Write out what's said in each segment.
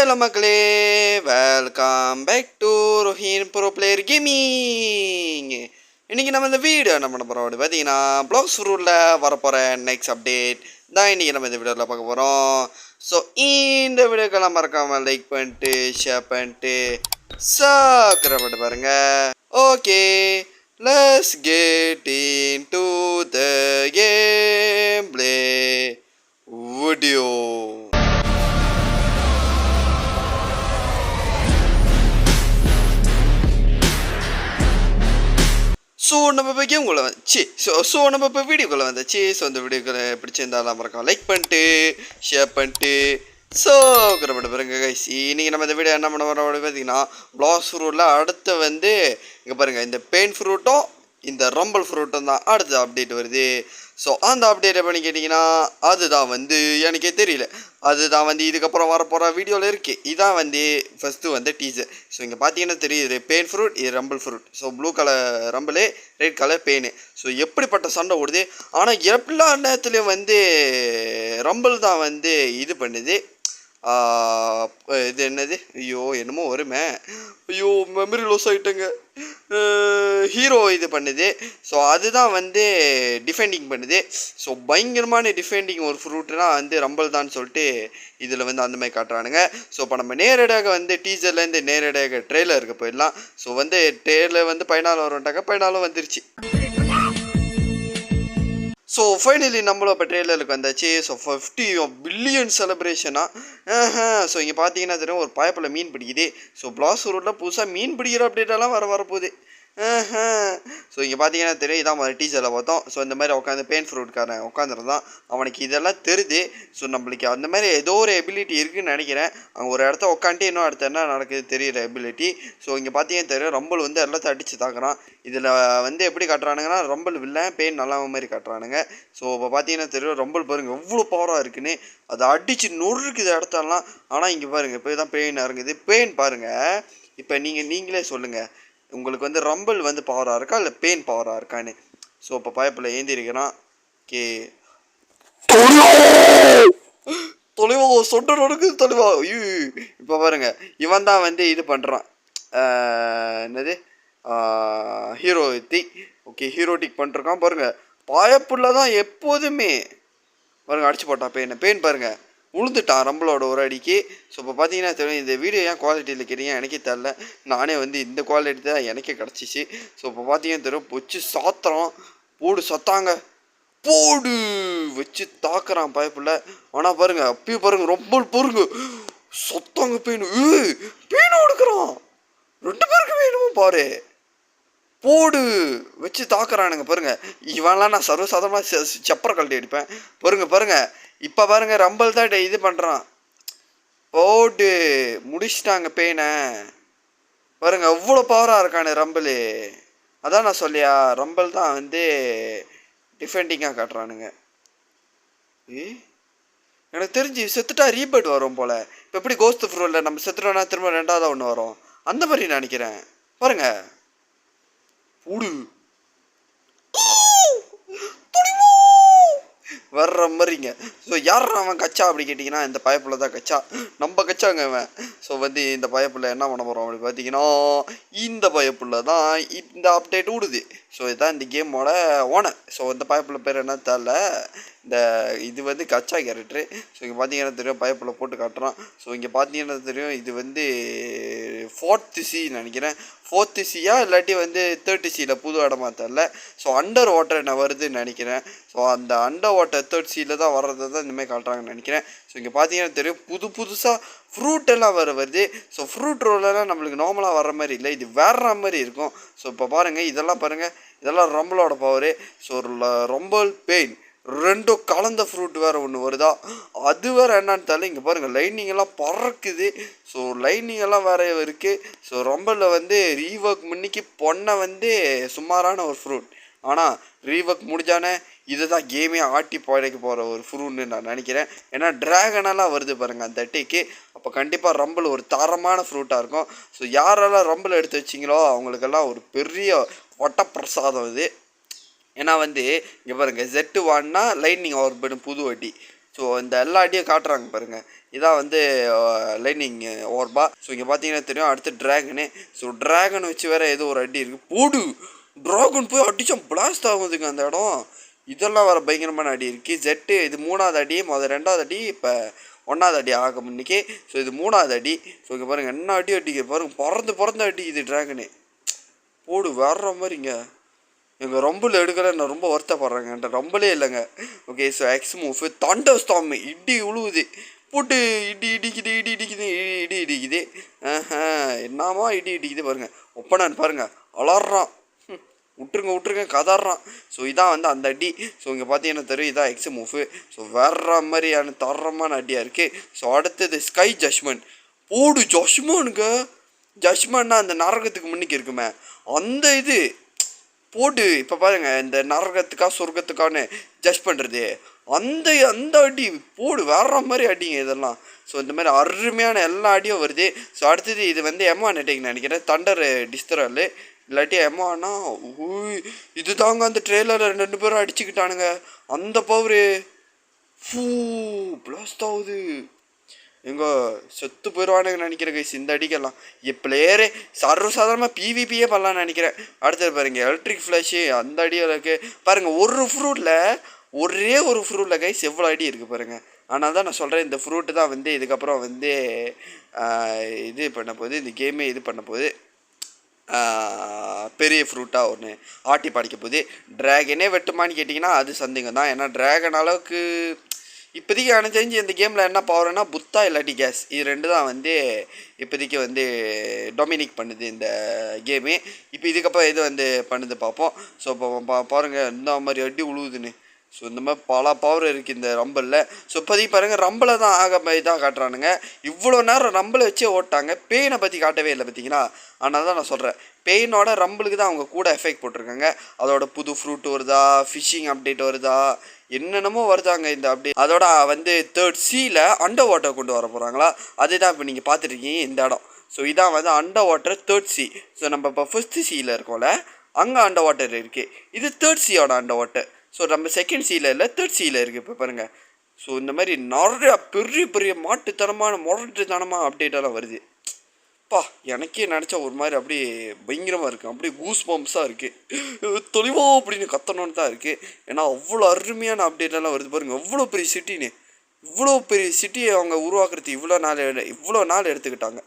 Hello மக்களே, welcome back to Rohin pro player gaming. இன்றைக்கி நம்ம இந்த வீடியோ என்ன பண்ண போகிறோம் அப்படி பார்த்தீங்கன்னா, ப்ளாக்ஸ் ரூலில் வரப்போகிற நெக்ஸ்ட் அப்டேட் தான் இன்றைக்கி நம்ம இந்த வீடியோவில் பார்க்க போகிறோம். ஸோ இந்த வீடியோக்கெல்லாம் மறக்காமல் லைக் பண்ணிட்டு ஷேர் பண்ணிட்டு சப்ஸ்கிரைப் பண்ணிட்டு பாருங்கள். Okay, let's get into the game play video. So நம்ம இப்போ கேம்குள்ளே வந்துச்சு. நம்ம இப்போ வீடியோக்குள்ளே வந்தாச்சு. ஸோ இந்த வீடியோக்குள்ளே பிடிச்சிருந்தாலும் மறக்காம லைக் பண்ணிட்டு ஷேர் பண்ணிட்டு சப்ஸ்கிரைப் பாருங்க கைஸ். இன்றைக்கி நம்ம இந்த வீடியோ என்ன பண்ண வரோம் அப்படின்னு பார்த்தீங்கன்னா, ப்ளாக்ஸ் ஃப்ரூட்டில் அடுத்து வந்து இங்கே பாருங்கள், இந்த பெயின் ஃப்ரூட்டும் இந்த ரம்பல் ஃப்ரூட்டும் தான் அடுத்த அப்டேட் வருது. ஸோ அந்த அப்டேட்டை பண்ணி கேட்டிங்கன்னா, அதுதான் வந்து எனக்கே தெரியல, அதுதான் வந்து இதுக்கப்புறம் வரப்போகிற வீடியோவில் இருக்குது. இதான் வந்து ஃபஸ்ட்டு வந்து டீசர். ஸோ இங்கே பார்த்தீங்கன்னா தெரியுது, பெயின் ஃப்ரூட், இது rumble fruit. So blue colour rumble, red colour pain. So எப்படிப்பட்ட சண்டை ஓடுது. ஆனால் எல்லா நேரத்துலேயும் வந்து ரம்பிள் தான் வந்து இது பண்ணுது. இது என்னது, ஐயோ என்னமோ வருமே, ஐயோ மெமரி லாஸ் ஆகிட்டேங்க. ஹீரோ இது பண்ணுது. ஸோ அதுதான் வந்து டிஃபெண்டிங் பண்ணுது. ஸோ பயங்கரமான டிஃபெண்டிங் ஒரு ஃப்ரூட்னா வந்து ரம்பல் தான் சொல்லிட்டு இதில் வந்து அந்த மாதிரி காட்டுறானுங்க. ஸோ இப்போ நம்ம நேரடியாக வந்து டீசர்லேருந்து நேரடியாக ட்ரெய்லருக்கு போயிடலாம். ஸோ வந்து ட்ரெய்லர் வந்து 14 வரும்ட்டாங்க, 14 வந்துருச்சு. ஸோ ஃபைனலி நம்மளும் இப்போ ட்ரெய்லருக்கு வந்தாச்சு. So 50 billion செலிப்ரேஷனாக. ஸோ இங்கே பார்த்தீங்கன்னா தெரியும், ஒரு பாயப்பில் மீன் பிடிக்குது. ஸோ ப்ளாக்ஸ் ரூட்டில் புதுசாக மீன் பிடிக்கிற அப்டேட்டெல்லாம் வரப்போகுது. ஸோ இங்கே பார்த்தீங்கன்னா தெரியும், இதான் மாதிரி டீச்சரில் பார்த்தோம். ஸோ இந்த மாதிரி உட்காந்து பெயின் ஃப்ரூட்காரன் உட்காந்துருந்தான், அவனுக்கு இதெல்லாம் தெரியுது. ஸோ நம்மளுக்கு அந்த மாதிரி ஏதோ ஒரு எபிலிட்டி இருக்குதுன்னு நினைக்கிறேன். அங்கே ஒரு இடத்த உட்காந்துட்டு இன்னும் அடுத்த என்ன நடக்குது தெரிகிற எபிலிட்டி. ஸோ இங்கே பார்த்தீங்கன்னா தெரியும், ரம்பல் வந்து எல்லாத்தையும் அடித்து தாக்குறான். இதில் வந்து எப்படி காட்டுறானுங்கன்னா, ரம்பல் வில்லை, பெயின் நல்லா மாதிரி காட்டுறானுங்க. ஸோ இப்போ பார்த்தீங்கன்னா தெரியும், ரம்பல் பாருங்கள் எவ்வளோ பவராக இருக்குன்னு, அதை அடித்து நொறுக்குது இடத்தெல்லாம். ஆனால் இங்கே பாருங்கள், இப்போ தான் பெயின் இறங்குது. பெயின் பாருங்கள், இப்போ நீங்களே சொல்லுங்கள், உங்களுக்கு வந்து ரம்பல் வந்து பவராக இருக்கா இல்லை பெயின் பவராக இருக்கான்னு. ஸோ இப்போ பைப்பில் ஏந்திருக்கிறான். கே தொலைவா சொட்ட நடக்குது தொலைவா. ஐயோ இப்போ பாருங்க, இவன் தான் வந்து இது பண்ணுறான், என்னது ஹீரோட்டிக். ஓகே, ஹீரோட்டிக் பண்ணிருக்கான் பாருங்கள். பாயப்புள்ள தான் எப்போதுமே பாருங்கள் அடிச்சு போட்டான் பெயின் பாருங்கள் உளுந்துட்டான் ரம்பலோட ஒரு அடிக்கு. ஸோ இப்போ பார்த்தீங்கன்னா தெரியும், இந்த வீடியோ ஏன் குவாலிட்டியில் கேட்டீங்க எனக்கே தெரில, நானே வந்து இந்த குவாலிட்டி தான் எனக்கே கிடச்சிச்சு. ஸோ இப்போ பார்த்தீங்கன்னா தெரியும், வச்சு சாத்துறான், போடு சத்தாங்க, போடு வச்சு தாக்குறான் பைப்பில். ஆனால் பாருங்கள் அப்பயும் பாருங்கள் ரொம்ப பொருங்க சொத்தாங்க பெயின் எடுக்கிறான், 2 பேருக்கு வேணுமோ பாரு, போடு வச்சு தாக்குறானுங்க பாருங்கள். இவன்லாம் நான் சர்வசாதாரணமாக செப்பரை கழட்டி அடிப்பேன். பாருங்க இப்போ பாருங்கள், ரம்பல் தான் இது பண்ணுறான், போட்டு முடிச்சிட்டாங்க பெயினை. பாருங்கள் எவ்வளோ பவராக இருக்கானு ரம்பல். அதான் நான் சொல்லியா, ரம்பல் தான் வந்து டிஃபெண்டிங்காக காட்டுறானுங்க. எனக்கு தெரிஞ்சு செத்துட்டா ரீபர்ட் வரும் போல். இப்போ எப்படி கோஸ்ட் ஃப்ரூட்டில் நம்ம செத்துட்டோன்னா திரும்ப 2வது ஒன்று வரும், அந்த மாதிரி நினைக்கிறேன். பாருங்கள் பூடு வர்ற மாதிரிங்க. ஸோ யார் அவன் கச்சா அப்படி கேட்டிங்கன்னா, இந்த பயப்பில் தான் கச்சா, நம்ம கச்சாங்க அவன். ஸோ வந்து இந்த பயப்பில் என்ன பண்ண போகிறோம் அப்படி பார்த்தீங்கன்னா, இந்த பயப்பில் தான் இந்த அப்டேட் விடுது. ஸோ இதுதான் இந்த கேமோட ஓனர். ஸோ இந்த பயப்பில் பேர் என்ன தெரியல, இந்த இது வந்து கச்சா கேரக்டரு. ஸோ இங்கே பார்த்தீங்கன்னா தெரியும், பயப்பில் போட்டு காட்டுறான். ஸோ இங்கே பார்த்தீங்கன்னா தெரியும், இது வந்து 4th C நினைக்கிறேன், 4th Cயா இல்லாட்டி வந்து 30 Cயில் புது இடமா தெரில. ஸோ அண்டர் வாட்டர் என்ன வருதுன்னு நினைக்கிறேன். ஸோ அந்த அண்டர் வாட்டர் 3rd Cயில் தான் வர்றது தான் இந்தமாதிரி காட்டுறாங்கன்னு நினைக்கிறேன். ஸோ இங்கே பார்த்தீங்கன்னா தெரியும், புதுசாக ஃப்ரூட் எல்லாம் வருது. ஸோ ஃப்ரூட் ரோலெல்லாம் நம்மளுக்கு நார்மலாக வர்ற மாதிரி இல்லை, இது வேற மாதிரி இருக்கும். ஸோ இப்போ பாருங்கள், இதெல்லாம் பாருங்கள், இதெல்லாம் ரம்பலோட பவரு. ஸோ ரம்பல் பெயின் 2 கலந்த ஃப்ரூட் வேறு ஒன்று வருதா, அது வேறு என்னன்னு தெரியல. இங்கே பாருங்கள் லைனிங் எல்லாம் பறக்குது. ஸோ லைனிங் எல்லாம் வேறு இருக்குது. ஸோ ரம்பலில் வந்து ரீவொர்க் முன்னிக்கு பொண்ணை வந்து சுமாரான ஒரு ஃப்ரூட், ஆனால் ரீவொர்க் முடிஞ்சானே இதுதான் கேமே ஆட்டி படைக்க போகிற ஒரு ஃப்ரூட்னு நான் நினைக்கிறேன். ஏன்னா ட்ராகனெல்லாம் வருது பாருங்கள் அந்த அட்டைக்கு. அப்போ கண்டிப்பாக ரம்பல் ஒரு தரமான ஃப்ரூட்டாக இருக்கும். ஸோ யாரெல்லாம் ரம்பல் எடுத்து வச்சிங்களோ அவங்களுக்கெல்லாம் ஒரு பெரிய வட்டப்பிரசாதம் இது. ஏன்னா வந்து இங்கே பாருங்கள், Z1னா லைட்னிங் ஆர்பிட் புது வட்டி, ஸோ இந்த எல்லா அடியும் காட்டுறாங்க பாருங்கள். இதான் வந்து லைனிங் ஓர்பா. ஸோ இங்கே பார்த்தீங்கன்னா தெரியும். அடுத்து ட்ராகனு. ஸோ ட்ராகன் வச்சு வேறு ஏதோ ஒரு அடி இருக்குது. போடு ட்ராகன் போய் அடித்தா பிளாஸ்ட் ஆகுதுங்க அந்த இடம். இதெல்லாம் வேறு பயங்கரமான அடி இருக்குது. ஜெட்டு இது 3வது அடி. முதல் 2வது அடி இப்போ 1வது அடி ஆகும் இன்னைக்கு. ஸோ இது 3வது அடி. ஸோ இங்கே பாருங்கள் என்ன அடி அடிக்க பாருங்கள். பறந்து அடி இது ட்ராகனு. போடு வேற மாதிரிங்க. எங்கள் ரம்பில் எடுக்கல நான் ரொம்ப வருத்தப்படுறேங்க. என்கிட்ட ரம்பலே இல்லைங்க. Okay so X move Thunder storm இடி உழுவுது. போட்டு இடி இடிக்குது. என்னமா இடி இடிக்குது பாருங்க. ஒப்பனான்னு பாருங்க அலறான். விட்டுருங்க கதறான். ஸோ இதான் வந்து அந்த அடி. ஸோ இங்கே பார்த்தீங்கன்னா தெரியும் இதான் எக்ஸ் மூவ். ஸோ வேற மாதிரியான தரமான அடியாக இருக்குது. ஸோ அடுத்தது ஸ்கை ஜட்ஜ்மெண்ட். போடு ஜட்ஜ்மெண்ட்டுங்க. ஜட்ஜ்மெண்ட்னா அந்த நரகத்துக்கு முன்னிக்கு இருக்குமே அந்த இது போட்டு இப்போ பாருங்கள் இந்த நரகத்துக்கா சொர்க்கத்துக்கான்னு ஜட்ஜ் பண்ணுறது அந்த அடி போடு வேற மாதிரி அடிங்க இதெல்லாம். ஸோ இந்த மாதிரி அருமையான எல்லா அடியும் வருது. ஸோ அடுத்தது இது வந்து M1 அட்டாக் நினைக்கிறேன். தண்டர் டிஸ்ட்ரால் இல்லாட்டி M1னா இது தாங்க அந்த ட்ரெய்லரில் 2 பேரும் அடிச்சுக்கிட்டானுங்க. அந்த பவரு பிளாஸ்ட் ஆகுது. எங்க செத்து போயிடுவானுங்க நினைக்கிறேன் கைஸ் இந்த அடிக்கெல்லாம். பிளேயரே சர்வசாதாரணமாக PvPயே பண்ணலான்னு நினைக்கிறேன். அடுத்தது பாருங்க எலக்ட்ரிக் ஃப்ளாஷு அந்த அடியில் இருக்குது பாருங்கள். ஒரே ஒரு ஃப்ரூட்டில் கைஸ் எவ்வளோ அடி இருக்குது பாருங்கள். ஆனால் தான் நான் சொல்கிறேன் இந்த ஃப்ரூட்டு தான் வந்து இதுக்கப்புறம் வந்து இது பண்ண போகுது. இந்த கேமே இது பண்ண போகுது. பெரிய ஃப்ரூட்டாக ஒன்று ஆட்டி படிக்க போகுது. ட்ராகனே வெட்டுமான்னு கேட்டிங்கன்னா அது சந்தேகம் தான். ஏன்னா ட்ராகன் அளவுக்கு இப்போதைக்கு எனக்கு தெரிஞ்சு இந்த கேமில் என்ன பவர்னா புத்தா இல்லாட்டி கேஸ் இது 2 தான் வந்து இப்போதைக்கு வந்து டொமினிக் பண்ணுது இந்த கேமு. இப்போ இதுக்கப்புறம் இது வந்து பண்ணுது பார்ப்போம். ஸோ இப்போ பாருங்கள் இந்த மாதிரி அடி உழுவுதுன்னு. ஸோ இந்த மாதிரி பல பவர் இருக்குது இந்த ரம்பலில். ஸோ இப்போதைக்கு பாருங்கள் ரம்பலை தான் இதாக காட்டுறானுங்க. இவ்வளோ நேரம் ரம்பலை வச்சே ஓட்டாங்க. பெயினை பற்றி காட்டவே இல்லை பார்த்தீங்கன்னா. ஆனால் தான் நான் சொல்கிறேன் பெயினோட ரம்பலுக்கு தான் அவங்க கூட எஃபெக்ட் போட்டிருக்காங்க. அதோட புது ஃப்ரூட் வருதா, ஃபிஷிங் அப்டேட் வருதா, என்னென்னமோ வருதாங்க இந்த அப்டேட். அதோட வந்து 3rd Cல அண்டர் வாட்டர் கொண்டு வர போகிறாங்களா அதுதான் இப்போ நீங்கள் பார்த்துருக்கீங்க இந்த இடம். ஸோ இதான் வந்து under water 3rd C. So நம்ம இப்போ 1st Cல இருக்கோம்ல அங்கே அண்டர் வாட்டர் இருக்குது. இது 3rd Cயோட அண்டர் வாட்டர். ஸோ நம்ம 2nd Cல இல்லை 3rd Cல இருக்குது இப்போ பாருங்கள். ஸோ இந்த மாதிரி நிறையா பெரிய முரட்டுத்தனமான அப்டேட்டெல்லாம் வருது. எனக்கே நினச்சா ஒரு மாதிரி அப்படியே பயங்கரமாக இருக்குது. அப்படியே கூஸ் பம்ப்ஸாக இருக்குது. தொலைவோ அப்படின்னு கத்தணுன்னு தான் இருக்குது. ஏன்னா அவ்வளோ அருமையான அப்டேட்டெல்லாம் வருது பாருங்கள். எவ்வளோ பெரிய சிட்டின்னு. இவ்வளோ பெரிய சிட்டியை அவங்க உருவாக்குறது இவ்வளோ நாள் எடுத்துக்கிட்டாங்க.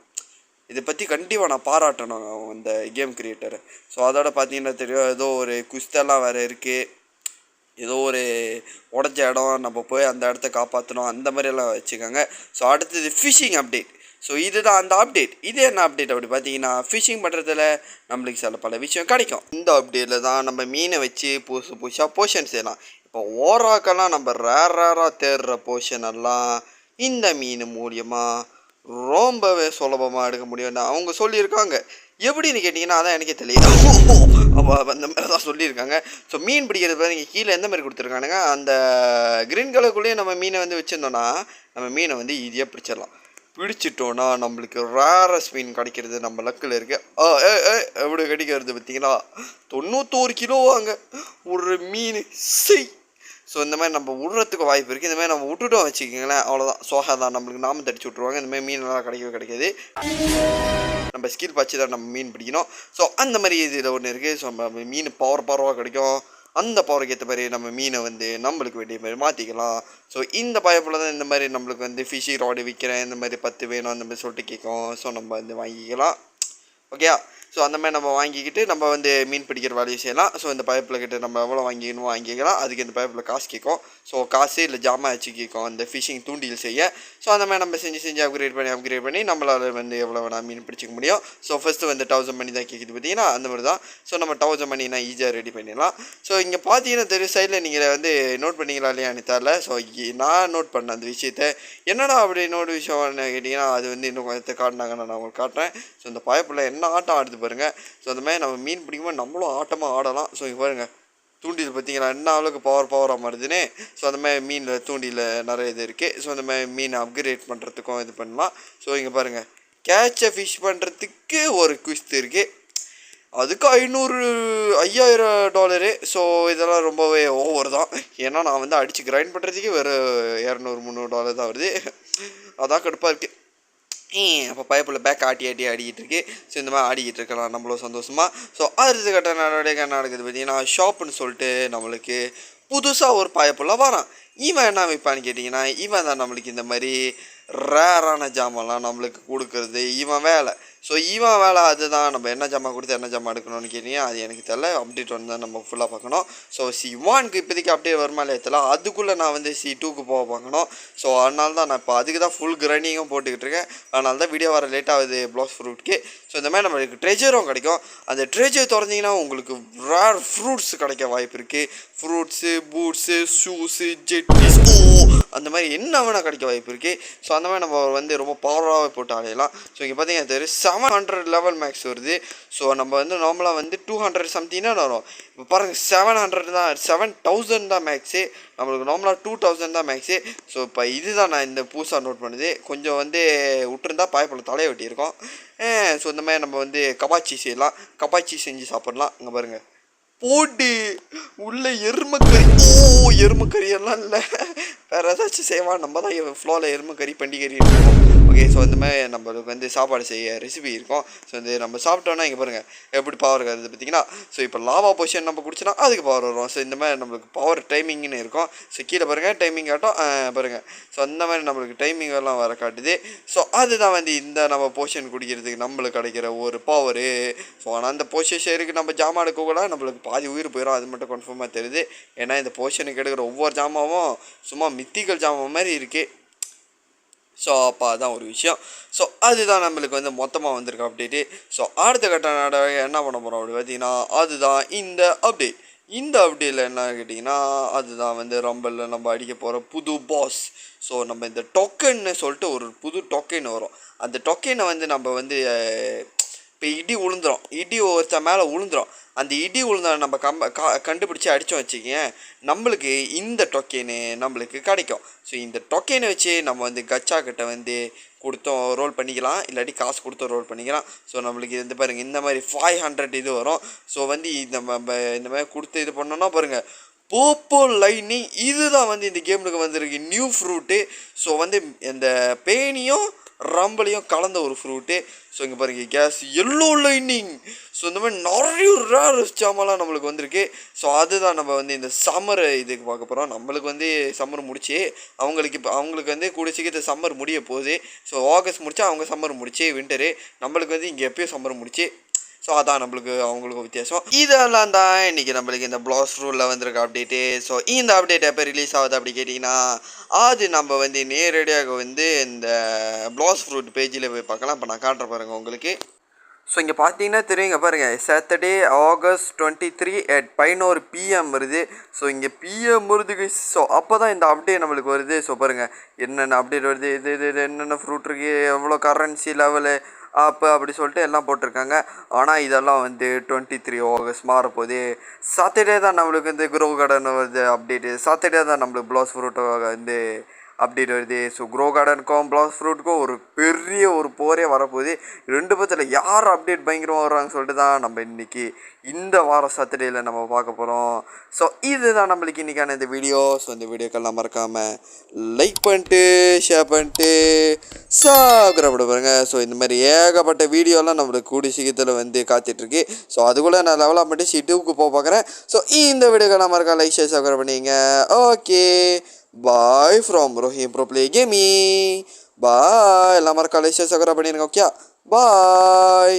இதை பற்றி கண்டிப்பாக நான் பாராட்டணும் அந்த கேம் கிரியேட்டரை. ஸோ அதோட பார்த்தீங்கன்னா தெரியும் ஏதோ ஒரு குஸ்தெல்லாம் வேறு இருக்குது. ஏதோ ஒரு உடஞ்ச இடம் நம்ம போய் அந்த இடத்த காப்பாற்றணும் அந்த மாதிரியெல்லாம் வச்சுக்கோங்க. ஸோ அடுத்தது ஃபிஷிங் அப்டேட். ஸோ இதுதான் அந்த அப்டேட். இது என்ன அப்டேட் அப்படி பார்த்தீங்கன்னா ஃபிஷிங் பண்ணுறதுல நம்மளுக்கு பல விஷயம் கிடைக்கும். இந்த அப்டேட்டில் தான் நம்ம மீனை வச்சு புதுசாக போர்ஷன் செய்யலாம். இப்போ ஓராக்கெல்லாம் நம்ம ரேராக தேடுற போர்ஷன் எல்லாம் இந்த மீன் மூலியமாக ரொம்பவே சுலபமாக எடுக்க முடியும்னு அவங்க சொல்லியிருக்காங்க. எப்படின்னு கேட்டிங்கன்னா அதான் எனக்கே தெரியல. அப்போ அந்த மாதிரி தான் சொல்லியிருக்காங்க. ஸோ மீன் பிடிக்கிறது பாருங்க கீழே எந்த மாதிரி கொடுத்துருக்கானுங்க அந்த க்ரீன் கலருக்குள்ளேயே நம்ம மீனை வந்து வச்சுருந்தோன்னா நம்ம மீனை வந்து ஈஸியாக பிடிச்சிடலாம். பிடிச்சிட்டோன்னா நம்மளுக்கு ரேரஸ் மீன் கிடைக்கிறது நம்ம லக்கில் இருக்குது. எப்படி கிடைக்கிறது பார்த்தீங்களா 91 கிலோ வாங்க ஒரு மீன் செய். ஸோ இந்த மாதிரி நம்ம விடுறதுக்கு வாய்ப்பு இருக்குது. இந்த மாதிரி நம்ம விட்டுட்டோம் வச்சுக்கிங்களேன் அவ்வளோதான் சோகா தான். நம்மளுக்கு நாம தடிச்சு விட்ருவாங்க. இந்த மாதிரி மீனெல்லாம் கிடைக்காது. நம்ம ஸ்கில் வச்சு தான் நம்ம மீன் பிடிக்கணும். ஸோ அந்த மாதிரி இதில் ஒன்று இருக்குது. ஸோ நம்ம மீன் பவராக கிடைக்கும். அந்த பவருக்கு ஏற்ற மாதிரி நம்ம மீனை வந்து நம்மளுக்கு வேண்டிய மாதிரி மாற்றிக்கலாம். ஸோ இந்த பயப்பில் தான் இந்த மாதிரி நம்மளுக்கு வந்து ஃபிஷிங் ராடு விற்கிறேன் இந்த மாதிரி 10 வேணும் அந்த மாதிரி சொல்லிட்டு கேட்கும். ஸோ நம்ம வந்து வாங்கிக்கலாம். ஓகே. ஸோ அந்த மாதிரி நம்ம வாங்கிக்கிட்டு நம்ம வந்து மீன் பிடிக்கிற வேலையை செய்யலாம். ஸோ இந்த பைப்பில் கிட்ட நம்ம எவ்வளோ வாங்கிக்கலாம். அதுக்கு இந்த பைப்பில் காசு கேட்கும். ஸோ காசு இல்லை ஜாமான் வச்சு கேட்கும் அந்த ஃபிஷிங் தூண்டில் செய்ய. ஸோ அந்த மாதிரி நம்ம செஞ்சு அப்கிரேட் பண்ணி நம்மளால் வந்து எவ்வளோ வேணால் மீன் பிடிச்சிக்க முடியும். ஸோ ஃபஸ்ட்டு வந்து 1000 மணி தான் கேட்குது பார்த்தீங்கன்னா அந்த மாதிரி தான். ஸோ நம்ம 1000 மணி நான் ஈஸியாக ரெடி பண்ணிடலாம். ஸோ இங்கே பார்த்தீங்கன்னா தெரியும் சைடில் நீங்கள் வந்து நோட் பண்ணிங்களா இல்லையா எனக்கு தெரியல. ஸோ நான் நோட் பண்ணேன் அந்த விஷயத்தை. என்னடா அப்படி இன்னொரு விஷயம்னு கேட்டிங்கன்னா அது வந்து இன்னும் கொஞ்சத்தை காட்டினாங்கன்னு நான் உங்களுக்கு காட்டுறேன். ஸோ இந்த பைப்பில் என்ன ஆட்டம் ஆடுது பாருங்கள். ஸோ அந்த மாதிரி நம்ம மீன் பிடிக்கும்போது நம்மளும் ஆட்டமாக ஆடலாம். ஸோ இங்கே பாருங்கள் தூண்டில் பார்த்தீங்கன்னா என்ன அளவுக்கு பவராக மாறுதுன்னு. ஸோ அந்த மாதிரி மீனில் தூண்டில் நிறைய இது இருக்குது. ஸோ அந்த மாதிரி மீனை அப்கிரேட் பண்ணுறதுக்கும் இது பண்ணலாம். ஸோ இங்கே பாருங்கள் கேட்சை ஃபிஷ் பண்ணுறதுக்கு ஒரு குவிஸ்ட் இருக்குது. அதுக்கு 5000 ஸோ இதெல்லாம் ரொம்பவே ஓவர் தான். ஏன்னா நான் வந்து அடித்து கிரைண்ட் பண்ணுறதுக்கே வெறும் $200-300 தான் வருது. அதான் கடுப்பாக இருக்குது. அப்போ பைப்பில் பேக் ஆடிக்கிட்டு இருக்கு. ஸோ இந்த மாதிரி ஆடிக்கிட்டு இருக்கலாம் நம்மளும் சந்தோஷமாக. ஸோ அடுத்த கட்ட நடவடிக்கை என்ன நடக்குது பார்த்தீங்கன்னா, ஷாப்புன்னு சொல்லிட்டு நம்மளுக்கு புதுசாக ஒரு பைப்பில் வரான். இவன் என்ன வைப்பான்னு கேட்டிங்கன்னா, இவன் தான் நம்மளுக்கு இந்த மாதிரி ரேரான ஜாமான்லாம் நம்மளுக்கு கொடுக்குறது இவன் வேலை. ஸோ இவன் வேலை அதுதான். நம்ம என்ன ஜாமான் கொடுத்து என்ன ஜாமான் எடுக்கணும்னு கேட்டிங்கன்னா அது எனக்கு தெரியல. அப்டேட் வந்து தான் நம்ம ஃபுல்லாக பார்க்கணும். ஸோ C1க்கு இப்போதைக்கு அப்டேட் வருமா இல்லையா தெரியல. அதுக்குள்ளே நான் வந்து C2க்கு போக பார்க்கணும். ஸோ அதனால தான் நான் இப்போ அதுக்கு தான் ஃபுல் கிரைண்டிங்கும் போட்டுக்கிட்டு இருக்கேன். அதனால தான் வீடியோ வர லேட் ஆகுது ப்ளாஸ் ஃப்ரூட்க்கு. ஸோ இந்த மாதிரி நம்மளுக்கு ட்ரெஜரும் கிடைக்கும். அந்த ட்ரெஜர் திறந்தீங்கன்னா உங்களுக்கு ரேர் ஃப்ரூட்ஸ் கிடைக்க வாய்ப்பு இருக்குது. ஃப்ரூட்ஸு, பூட்ஸு, ஷூஸு, ஜெட்டிஸ் அந்த மாதிரி என்ன வேணால் கிடைக்க வாய்ப்பு இருக்குது. ஸோ அந்த மாதிரி நம்ம வந்து ரொம்ப பவராகவே போட்டு ஆடையலாம். ஸோ இங்கே பார்த்தீங்கன்னா தெரியும் 700 லெவல் மேக்ஸ் வருது. ஸோ நம்ம வந்து நார்மலாக வந்து 200 சம்திங் தான் வரும். இப்போ பாருங்கள் 700 தான், 7000 தான் மேக்ஸு. நம்மளுக்கு நார்மலாக 2000 தான் மேக்ஸு. ஸோ இப்போ இதுதான் நான் இந்த புதுசாக நோட் பண்ணுது. கொஞ்சம் வந்து விட்டுருந்தா பாய்ப்பில் தலையை வெட்டியிருக்கோம். ஸோ இந்த மாதிரி நம்ம வந்து கபாச்சி செய்யலாம். கபாச்சி செஞ்சு சாப்பிட்லாம். இங்கே பாருங்கள் போட்டு உள்ள எருமக்கறி. எருமக்கறியெல்லாம் இல்லை, வேறு ஏதாச்சும் செய்வான். நம்ம தான் ஃப்ளோவில் எருமக்கறி பண்டிகறி இருக்கும். ஓகே, ஸோ இந்த மாதிரி நம்மளுக்கு வந்து சாப்பாடு செய்ய ரெசிபி இருக்கும். ஸோ இந்த நம்ம சாப்பிட்டோன்னா இங்கே பாருங்கள் எப்படி பவர் வருது பார்த்தீங்கன்னா. ஸோ இப்போ லாவா பொசிஷன் நம்ம குடிச்சோன்னா அதுக்கு பவர் வரும். ஸோ இந்த மாதிரி நம்மளுக்கு பவர் டைமிங்னு இருக்கும். ஸோ கீழே பாருங்கள் டைமிங் காட்டும் பாருங்கள். ஸோ அந்த மாதிரி நம்மளுக்கு டைமிங் எல்லாம் வர காட்டுது. ஸோ அதுதான் வந்து இந்த நம்ம போஷன் குடிக்கிறதுக்கு நம்மளுக்கு கிடைக்கிற ஒரு பவரு. ஸோ ஆனால் அந்த போஷனுக்கு நம்ம ஜாமான் எடுக்கக்கூட நம்மளுக்கு பாதி உயிர் போயிடும். அது மட்டும் கன்ஃபார்மாக தெரியுது. ஏன்னா இந்த போஷனுக்கு எடுக்கிற ஒவ்வொரு ஜாமாவும் சும்மா மித்திகள் ஜாமான் மாதிரி இருக்குது. ஸோ அப்போ அதுதான் ஒரு விஷயம். ஸோ அதுதான் நம்மளுக்கு வந்து மொத்தமாக வந்திருக்கு அப்டேட்டு. ஸோ அடுத்த கட்ட நடவடிக்கை என்ன பண்ண போகிறோம் அப்படி பார்த்தீங்கன்னா அதுதான் இந்த அப்டேட். இந்த அப்டேட்டில் என்ன கேட்டிங்கன்னா அதுதான் வந்து ரம்பலில் நம்ம அடிக்க போகிற புது பாஸ். ஸோ நம்ம இந்த டொக்கன்னு சொல்லிட்டு ஒரு புது டொக்கன் வரும். அந்த டொக்கனை வந்து நம்ம வந்து இப்போ இடி விழுந்துடும். இடி ஒருத்த மேலே விழுந்துடும். அந்த இடி விழுந்த நம்ம கண்டுபிடிச்சி அடித்தோம் வச்சுக்கோங்க, நம்மளுக்கு இந்த டொக்கேனு நம்மளுக்கு கிடைக்கும். ஸோ இந்த டொக்கேனை வச்சு நம்ம வந்து கச்சா கிட்ட வந்து கொடுத்தோம் ரோல் பண்ணிக்கலாம், இல்லாட்டி காசு கொடுத்தோம் ரோல் பண்ணிக்கலாம். ஸோ நம்மளுக்கு இது பாருங்கள் இந்த மாதிரி 500 இது வரும். ஸோ வந்து நம்ம இந்த மாதிரி கொடுத்து இது பண்ணோன்னா பாருங்கள் பர்பிள் லைனிங். இதுதான் வந்து இந்த கேமுக்கு வந்திருக்கு நியூ ஃப்ரூட்டு. ஸோ வந்து இந்த பேனியும் ரம்பலையும் கலந்த ஒரு ஃப்ரூட்டு. ஸோ இங்கே பாருங்கள் கேஸ் எல்லோ லைனிங். ஸோ இந்த மாதிரி நிறைய ரேர் ஜாமான்லாம் நம்மளுக்கு வந்திருக்கு. ஸோ அதுதான் நம்ம வந்து இந்த சம்மர் இதுக்கு பார்க்க போகிறோம். நம்மளுக்கு வந்து சம்மர் முடிச்சு அவங்களுக்கு வந்து கூட சீக்கிரத்தில் சம்மர் முடிய போகுது. ஸோ ஆகஸ்ட் முடிச்சா அவங்க சம்மர் முடிச்சு வின்டரு. நம்மளுக்கு வந்து இங்கே எப்பயும் சம்மர் முடிச்சு. ஸோ அதான் நம்மளுக்கு அவங்களுக்கும் வித்தியாசம். இதெல்லாம் தான் இன்றைக்கி நம்மளுக்கு இந்த ப்ளாஸ் ரூலில் வந்திருக்க அப்டேட்டு. ஸோ இந்த அப்டேட் எப்போ ரிலீஸ் ஆகுது அப்படி கேட்டிங்கன்னா அது நம்ம வந்து நேரடியாக வந்து இந்த ப்ளாஸ் ஃப்ரூட் பேஜில் போய் பார்க்கலாம். இப்போ நான் காட்டுற பாருங்கள் உங்களுக்கு. ஸோ இங்கே பார்த்தீங்கன்னா தெரியுங்க பாருங்கள் சாட்டர்டே August 23 at 11 PM வருது. ஸோ இங்கே PM வருதுக்கு. ஸோ அப்போ தான் இந்த அப்டேட் நம்மளுக்கு வருது. ஸோ பாருங்கள் என்னென்ன அப்டேட் வருது, இது என்னென்ன ஃப்ரூட் இருக்குது, எவ்வளோ கரன்சி லெவலு அப்படி சொல்லிட்டு எல்லாம் போட்டிருக்காங்க. ஆனால் இதெல்லாம் வந்து 23 August மாறப்போகுது. சாட்டர்டே தான் நம்மளுக்கு வந்து க்ரோ கார்டன் வருது அப்டேட்டு. சாட்டர்டே தான் நம்மளுக்கு ப்ளாஸ் ஃப்ரூட்டை வந்து அப்டேட் வருது. ஸோ க்ரோ கார்டனுக்கும் ப்ளாஸ் ஃப்ரூட்டுக்கும் ஒரு பெரிய ஒரு போரே வரப்போகுது. ரெண்டு பக்கத்தில் யார் அப்டேட் பயங்கரமாக வர்றாங்கன்னு சொல்லிட்டு தான் நம்ம இன்றைக்கி இந்த வாரம் சாட்டர்டேயில் நம்ம பார்க்க போகிறோம். ஸோ இதுதான் நம்மளுக்கு இன்றைக்கான இந்த வீடியோ. ஸோ இந்த வீடியோக்கெல்லாம் மறக்காமல் லைக் பண்ணிட்டு ஷேர் பண்ணிட்டு சப்ஸ்கிரைப் பாருங்க. ஸோ இந்த மாதிரி ஏகப்பட்ட வீடியோலாம் நம்மளுக்கு கூடி சீக்கிரத்தில் வந்து காத்துட்ருக்கு. ஸோ அதுக்குள்ளே நான் லெவலாக பண்ணிட்டு C2க்கு போக பார்க்குறேன். ஸோ இந்த வீடியோக்கெல்லாம் மறக்காம லைக் ஷேர் சப்ஸ்கிரைப் பண்ணிங்க. Okay, bye from Rohim Pro Play Gaming. Bye. எல்லாம் மறக்காம லைக் ஷேர் சப்ஸ்கிரைப் பண்ணிருங்க. Okay, bye.